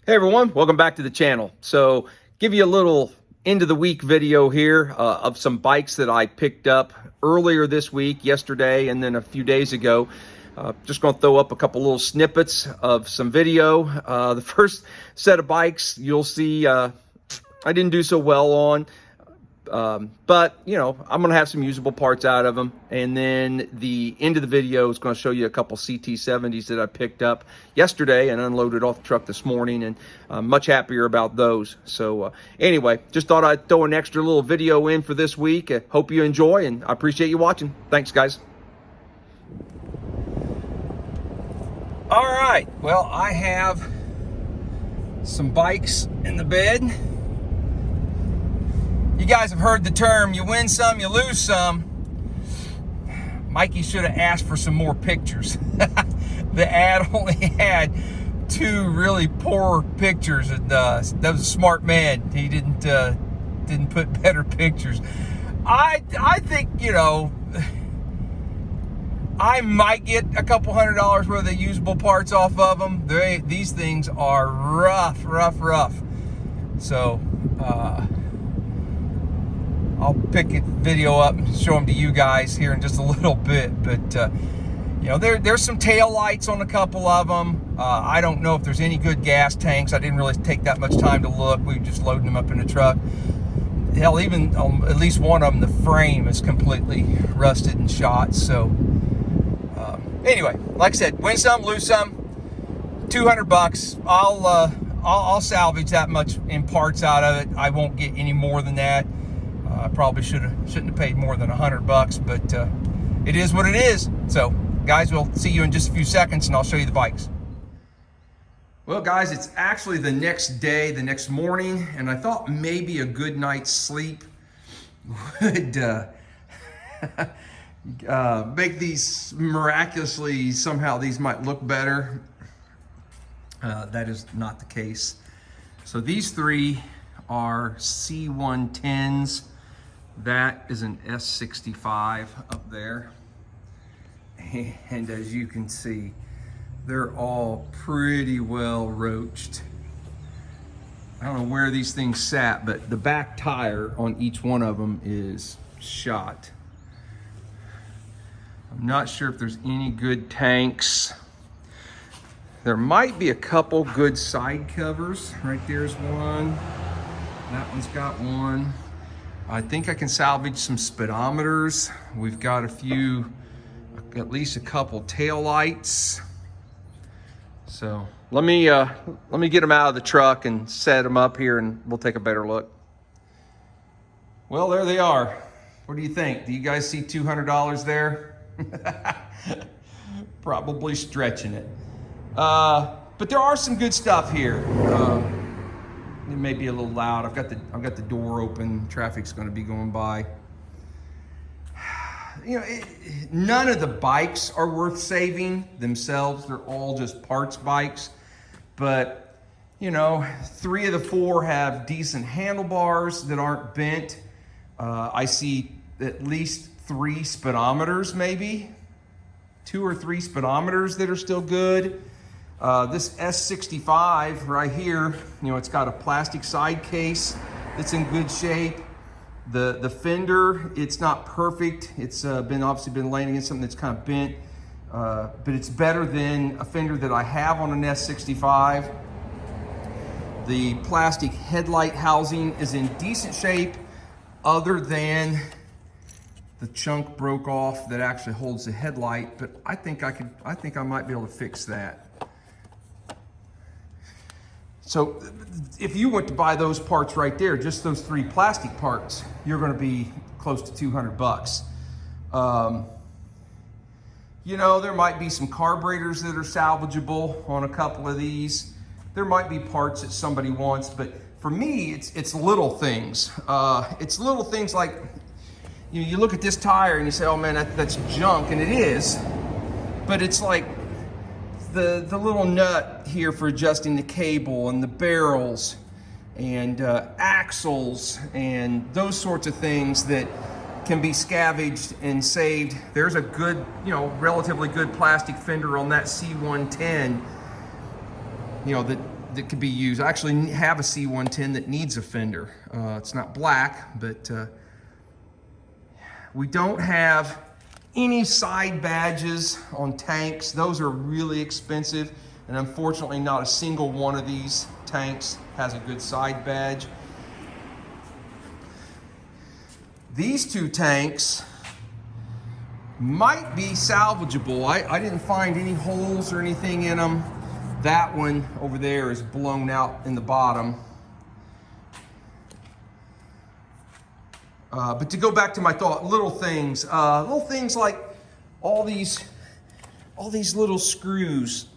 Hey everyone, welcome back to the channel. So give you a little end of the week video here of some bikes that I picked up earlier this week, yesterday, and then a few days ago. Just going to throw up a couple little snippets of some video. The first set of bikes you'll see I didn't do so well on. But you know, I'm going to have some usable parts out of them. And then the end of the video is going to show you a couple CT70s that I picked up yesterday and unloaded off the truck this morning, and I'm much happier about those. So anyway, just thought I'd throw an extra little video in for this week. Hope you enjoy, and I appreciate you watching. Thanks, guys. All right, well, I have some bikes in the bed. You guys have heard the term, you win some, you lose some. Mikey should have asked for some more pictures. The ad only had 2 really poor pictures, and that was a smart man. He didn't put better pictures. I think, you know, I might get a couple $100 worth of usable parts off of them. These things are rough. So, I'll pick a video up and show them to you guys here in just a little bit. But, you know, there's some tail lights on a couple of them. I don't know if there's any good gas tanks. I didn't really take that much time to look. We were just loading them up in the truck. Hell, even at least one of them, the frame is completely rusted and shot. So, anyway, like I said, win some, lose some. $200. I'll salvage that much in parts out of it. I won't get any more than that. I probably shouldn't have paid more than $100, but it is what it is. So, guys, we'll see you in just a few seconds, and I'll show you the bikes. Well, guys, it's actually the next day, the next morning, and I thought maybe a good night's sleep would make these miraculously, somehow these might look better. That is not the case. So these 3 are C110s. That is an S65 up there. And as you can see, they're all pretty well roached. I don't know where these things sat, but the back tire on each one of them is shot. I'm not sure if there's any good tanks. There might be a couple good side covers. Right there's one. That one's got one. I think I can salvage some speedometers. We've got a few, at least a couple tail lights. So let me get them out of the truck and set them up here, and we'll take a better look. Well, there they are. What do you think? Do you guys see $200 there? Probably stretching it. But there are some good stuff here. It may be a little loud. I've got the door open. Traffic's going to be going by. You know, none of the bikes are worth saving themselves. They're all just parts bikes. But, you know, 3 of the 4 have decent handlebars that aren't bent. I see at least 3 speedometers, maybe 2 or 3 speedometers that are still good. This S65 right here, you know, it's got a plastic side case that's in good shape. The fender, it's not perfect. It's obviously been laying against something that's kind of bent, but it's better than a fender that I have on an S65. The plastic headlight housing is in decent shape, other than the chunk broke off that actually holds the headlight, but I think I might be able to fix that. So if you went to buy those parts right there, just those 3 plastic parts, you're going to be close to $200. You know, there might be some carburetors that are salvageable on a couple of these. There might be parts that somebody wants, but for me, it's little things. It's little things like, you look at this tire and you say, oh man, that's junk, and it is, but it's like the little nut here for adjusting the cable, and the barrels, and axles, and those sorts of things that can be scavenged and saved. There's a good, you know, relatively good plastic fender on that C110, you know, that that could be used. I actually have a C110 that needs a fender. It's not black, but we don't have any side badges on tanks. Those are really expensive, and unfortunately not a single one of these tanks has a good side badge. These two tanks might be salvageable. I didn't find any holes or anything in them. That one over there is blown out in the bottom. But to go back to my thought, little things like all these little screws.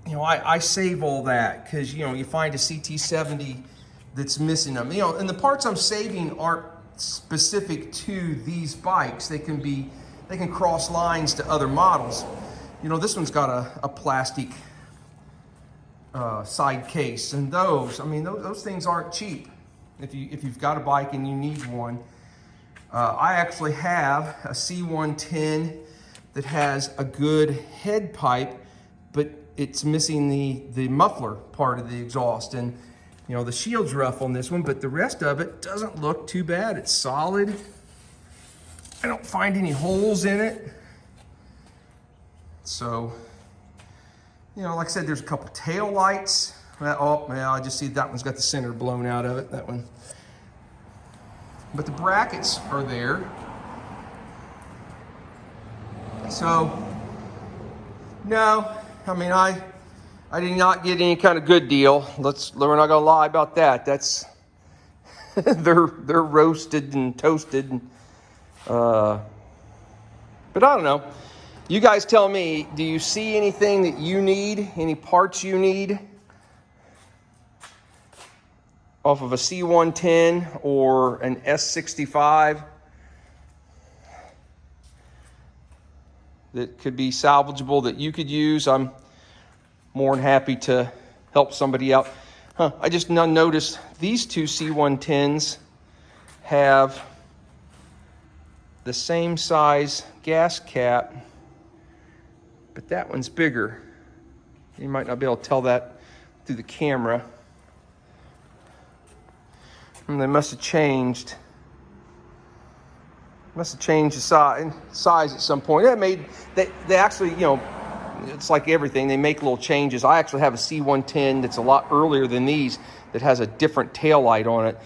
You know, I save all that because, you know, you find a CT70 that's missing them. You know, and the parts I'm saving aren't specific to these bikes. They can cross lines to other models. You know, this one's got a plastic side case, and those, I mean, those things aren't cheap. If you've got a bike and you need one. I actually have a C110 that has a good head pipe, but it's missing the muffler part of the exhaust. And you know, the shield's rough on this one, but the rest of it doesn't look too bad. It's solid. I don't find any holes in it. So, you know, like I said, there's a couple tail lights. Oh, yeah, I just see that one's got the center blown out of it, that one. But the brackets are there. So, no, I mean, I did not get any kind of good deal. We're not gonna lie about that. That's, they're roasted and toasted. But I don't know. You guys tell me, do you see anything that you need, any parts you need off of a C110 or an S65 that could be salvageable that you could use? I'm more than happy to help somebody out. I just noticed these two C110s have the same size gas cap, but that one's bigger. You might not be able to tell that through the camera. And they must have changed. Must have changed the size at some point. They actually, you know, it's like everything. They make little changes. I actually have a C110 that's a lot earlier than these that has a different tail light on it.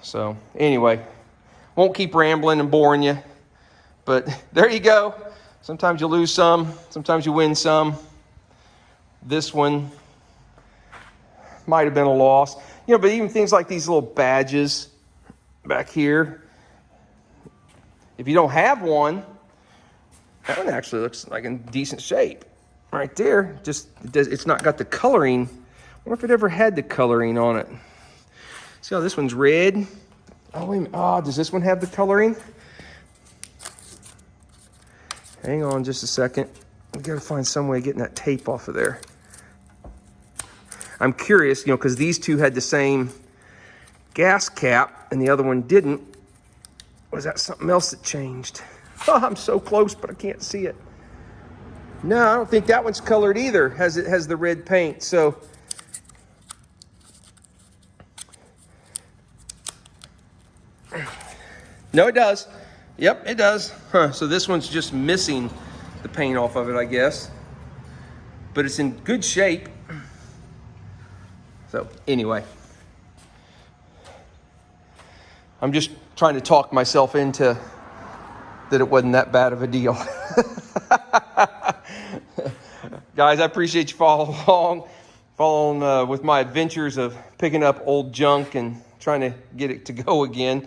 So anyway, won't keep rambling and boring you, but there you go. Sometimes you lose some, sometimes you win some. This one might have been a loss. You know, but even things like these little badges back here, if you don't have one, that one actually looks like in decent shape. Right there, just it's not got the coloring. I wonder if it ever had the coloring on it. See how this one's red? Oh, wait a minute. Oh, does this one have the coloring? Hang on just a second. We gotta find some way of getting that tape off of there. I'm curious, you know, because these two had the same gas cap and the other one didn't. Was that something else that changed? Oh, I'm so close, but I can't see it. No, I don't think that one's colored either. It has the red paint, so. No, it does. Yep, it does. So this one's just missing the paint off of it, I guess. But it's in good shape. So anyway, I'm just trying to talk myself into that it wasn't that bad of a deal. Guys, I appreciate you following with my adventures of picking up old junk and trying to get it to go again.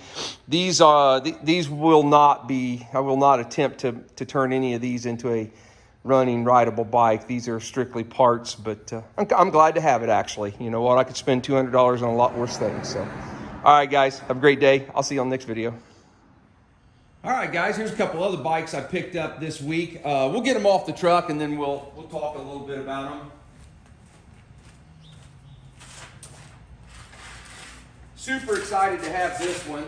These will not be, I will not attempt to turn any of these into a running rideable bike. These are strictly parts, but I'm glad to have it, actually. You know what, I could spend $200 on a lot worse things. So all right, guys, have a great day. I'll see you on the next video. All right, guys, here's a couple other bikes I picked up this week. We'll get them off the truck and then we'll talk a little bit about them. Super excited to have this one.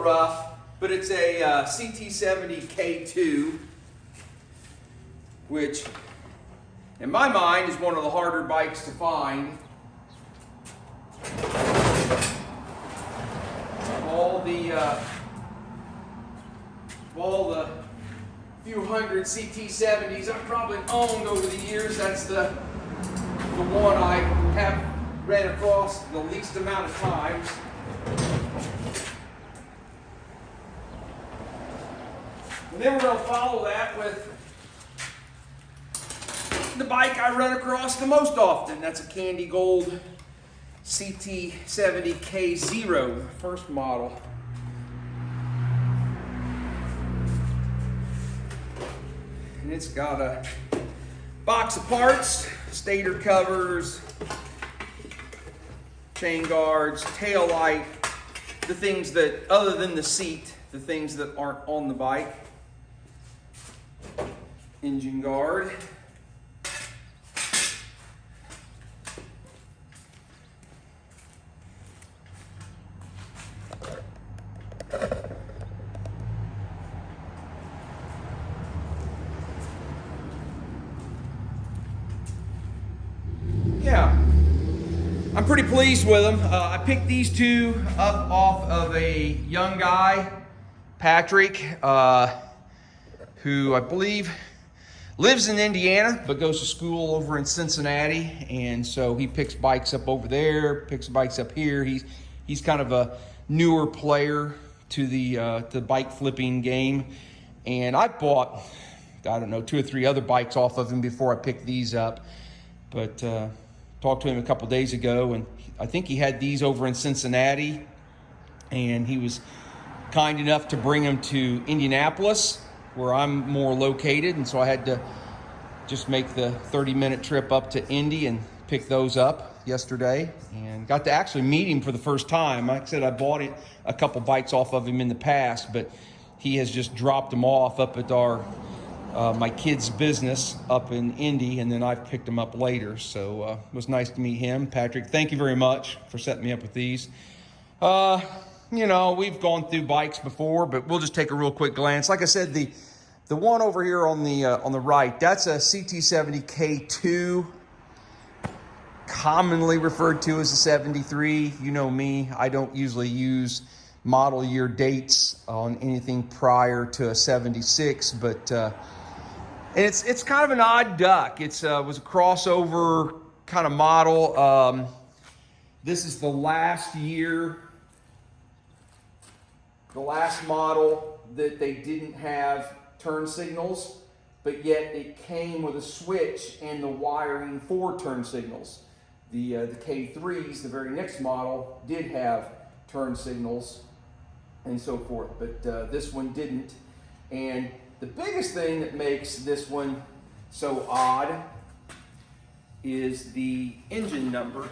rough, but it's a CT70 K2, which in my mind is one of the harder bikes to find. All the few hundred CT70s I've probably owned over the years, that's the one I have ran across the least amount of times. And then we're going to follow that with the bike I run across the most often. That's a Candy Gold CT70 K0, first model. And it's got a box of parts, stator covers, chain guards, tail light, the things that, other than the seat, the things that aren't on the bike. Engine guard. Yeah, I'm pretty pleased with them. I picked these two up off of a young guy, Patrick, who I believe lives in Indiana, but goes to school over in Cincinnati. And so he picks bikes up over there, picks bikes up here. He's kind of a newer player to the bike flipping game. And I bought, I don't know, 2 or 3 other bikes off of him before I picked these up. But talked to him a couple days ago, and I think he had these over in Cincinnati, and he was kind enough to bring them to Indianapolis, where I'm more located, and so I had to just make the 30-minute trip up to Indy and pick those up yesterday, and got to actually meet him for the first time. Like I said, I bought a couple bikes off of him in the past, but he has just dropped them off up at our my kid's business up in Indy, and then I've picked them up later. So it was nice to meet him. Patrick, thank you very much for setting me up with these. You know, we've gone through bikes before, but we'll just take a real quick glance. Like I said, the one over here on the right, that's a CT70 K2, commonly referred to as a 73. You know me, I don't usually use model year dates on anything prior to a 76, but and it's kind of an odd duck. It's was a crossover kind of model. This is the last year, the last model that they didn't have turn signals, but yet it came with a switch and the wiring for turn signals. The K3s, the very next model, did have turn signals and so forth, but this one didn't. And the biggest thing that makes this one so odd is the engine number.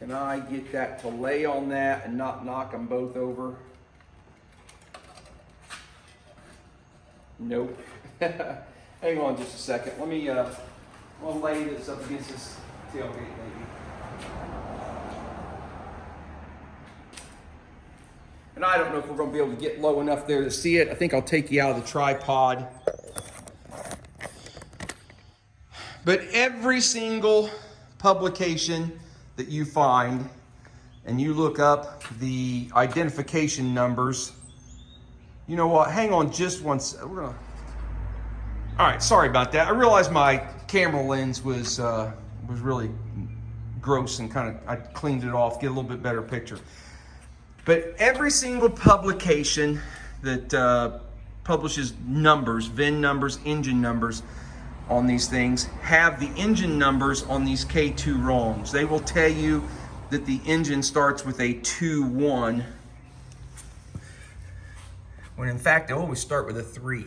Can I get that to lay on that and not knock them both over? Nope. Hang on just a second. Let me I'll lay this up against this tailgate maybe. And I don't know if we're going to be able to get low enough there to see it. I think I'll take you out of the tripod. But every single publication that you find and you look up the identification numbers, you know what? Hang on just one second. All right, sorry about that. I realized my camera lens was really gross, and I cleaned it off, get a little bit better picture. But every single publication that publishes numbers, VIN numbers, engine numbers on these things, have the engine numbers on these K2 ROMs. They will tell you that the engine starts with a 2-1, when in fact they always start with a 3.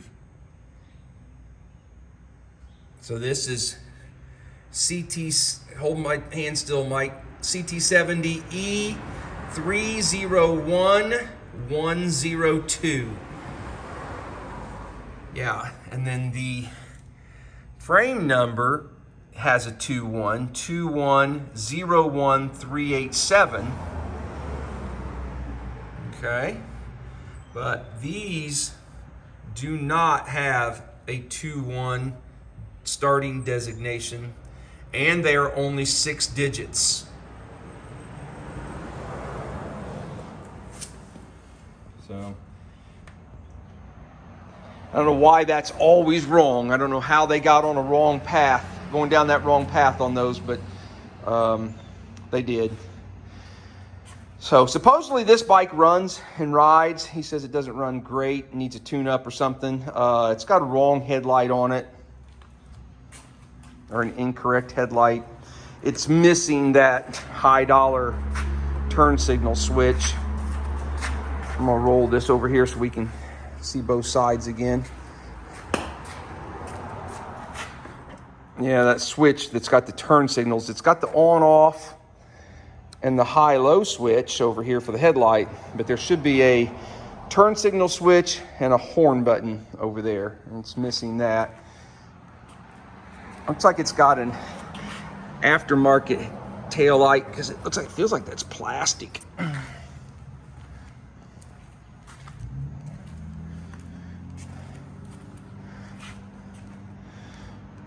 So this is hold my hand still, Mike, CT70E 301102. Yeah, and then the frame number has a 2-1, 2101387. Okay, but these do not have a 2-1 starting designation, and they are only 6 digits. So I don't know why that's always wrong. I don't know how they got on a wrong path, going down that wrong path on those, but they did. So supposedly this bike runs and rides. He says it doesn't run great, needs a tune-up or something. It's got a wrong headlight on it, or an incorrect headlight. It's missing that high dollar turn signal switch. I'm gonna roll this over here so we can see both sides again. Yeah, that switch that's got the turn signals, it's got the on-off and the high-low switch over here for the headlight, but there should be a turn signal switch and a horn button over there, and it's missing that. Looks like it's got an aftermarket tail light, because it feels like that's plastic.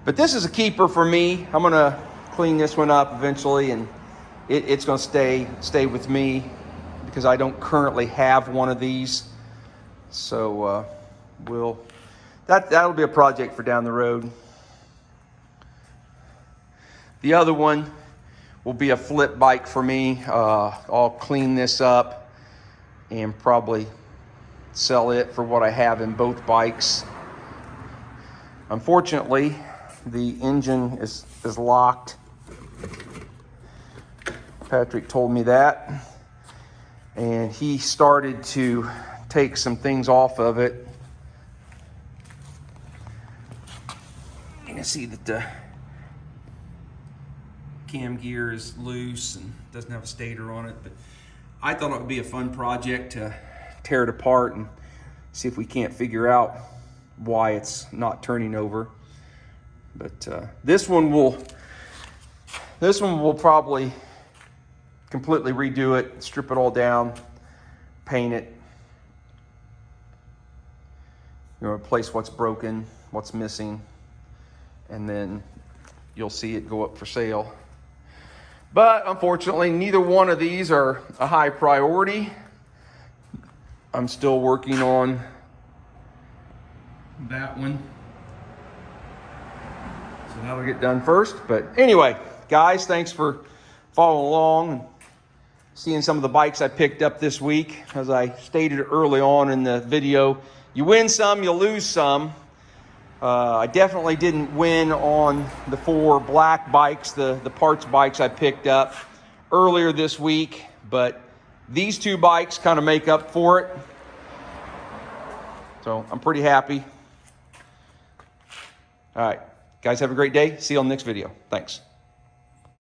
But this is a keeper for me. I'm gonna clean this one up eventually, and it's gonna stay with me because I don't currently have one of these. So that'll be a project for down the road. The other one will be a flip bike for me. I'll clean this up and probably sell it for what I have in both bikes. Unfortunately, the engine is locked. Patrick told me that. And he started to take some things off of it. You can see that the cam gear is loose and doesn't have a stator on it. But I thought it would be a fun project to tear it apart and see if we can't figure out why it's not turning over. But this one will probably completely redo it, strip it all down, paint it, replace what's broken, what's missing, and then you'll see it go up for sale. But unfortunately, neither one of these are a high priority. I'm still working on that one. So that'll get done first. But anyway, guys, thanks for following along and seeing some of the bikes I picked up this week. As I stated early on in the video, you win some, you lose some. I definitely didn't win on the 4 black bikes, the parts bikes I picked up earlier this week, but these 2 bikes kind of make up for it. So I'm pretty happy. All right, guys, have a great day. See you on the next video. Thanks.